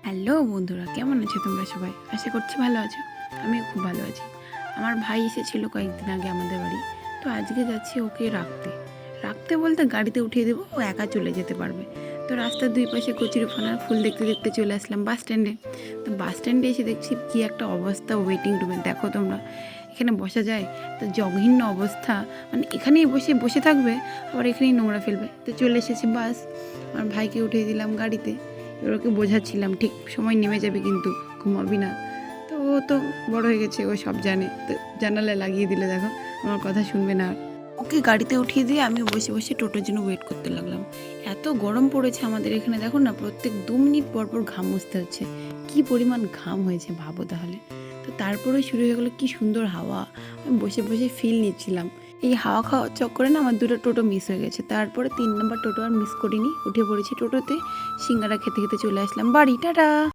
Hello বন্ধুরা, কেমন আছো তোমরা সবাই? আশা করছি ভালো আছো। আমিও খুব ভালো আছি। আমার ভাই এসেছিল কয়েকদিন আগে আমাদের বাড়ি। তো আজকে যাচ্ছি ওকে রাখতে। রাখতে বলতে গাড়িতে উঠিয়ে দেবো, ও একা চলে যেতে পারবে। তো রাস্তার দুই পাশে কচুরিপানার ফুল দেখতে দেখতে চলে আসলাম বাস স্ট্যান্ডে। তো বাস স্ট্যান্ডে এসে দেখছি কী একটা অবস্থা ওয়েটিং রুমে, দেখো তোমরা। এখানে বসা যায়? তো জঘন্য অবস্থা, মানে এখানেই বসে বসে থাকবে, আবার এখানেই নোংরা ফেলবে। তো চলে এসেছে বাস, আমার ভাইকে উঠিয়ে দিলাম গাড়িতে। এবার ওকে বোঝাচ্ছিলাম ঠিক সময় নেমে যাবে, কিন্তু ঘুমাবি না। তো ও তো বড় হয়ে গেছে, ও সব জানে। তো জানালায় লাগিয়ে দিলে দেখো আমার কথা শুনবে না আর। ওকে গাড়িতে উঠিয়ে দিয়ে আমি বসে বসে টোটোর জন্য ওয়েট করতে লাগলাম। এত গরম পড়েছে আমাদের এখানে, দেখো না, প্রত্যেক 2 মিনিট পর পর ঘাম মুছতে হচ্ছে। কি পরিমাণ ঘাম হয়েছে ভাবো তাহলে। তো তারপরে শুরু হয়ে গেলো কি সুন্দর হাওয়া। আমি বসে বসে ফিল নিচ্ছিলাম। এই হাওয়া খাওয়ার চক্করে না আমার 2টো টোটো মিস হয়ে গেছে। তারপরে 3 নম্বর টোটো আর মিস করিনি, উঠে পড়েছি টোটোতে। সিঙ্গারা খেতে খেতে চলে আসলাম বাড়ি। টাটা।